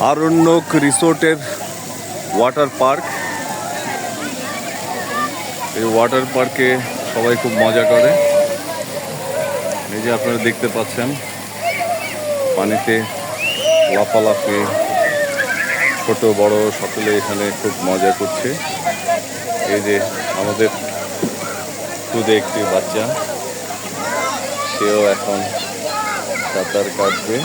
আরণ্যক রিসোর্টের water park. এই water পার্কে সবাই খুব মজা করে। এই যে আপনারা দেখতে পাচ্ছেন পানিতে লাফালাফি, ছোট বড় সকলে এখানে খুব মজা করছে। এই যে আমাদের খুদে একটি বাচ্চা, সেও এখন সাঁতার কাটবে।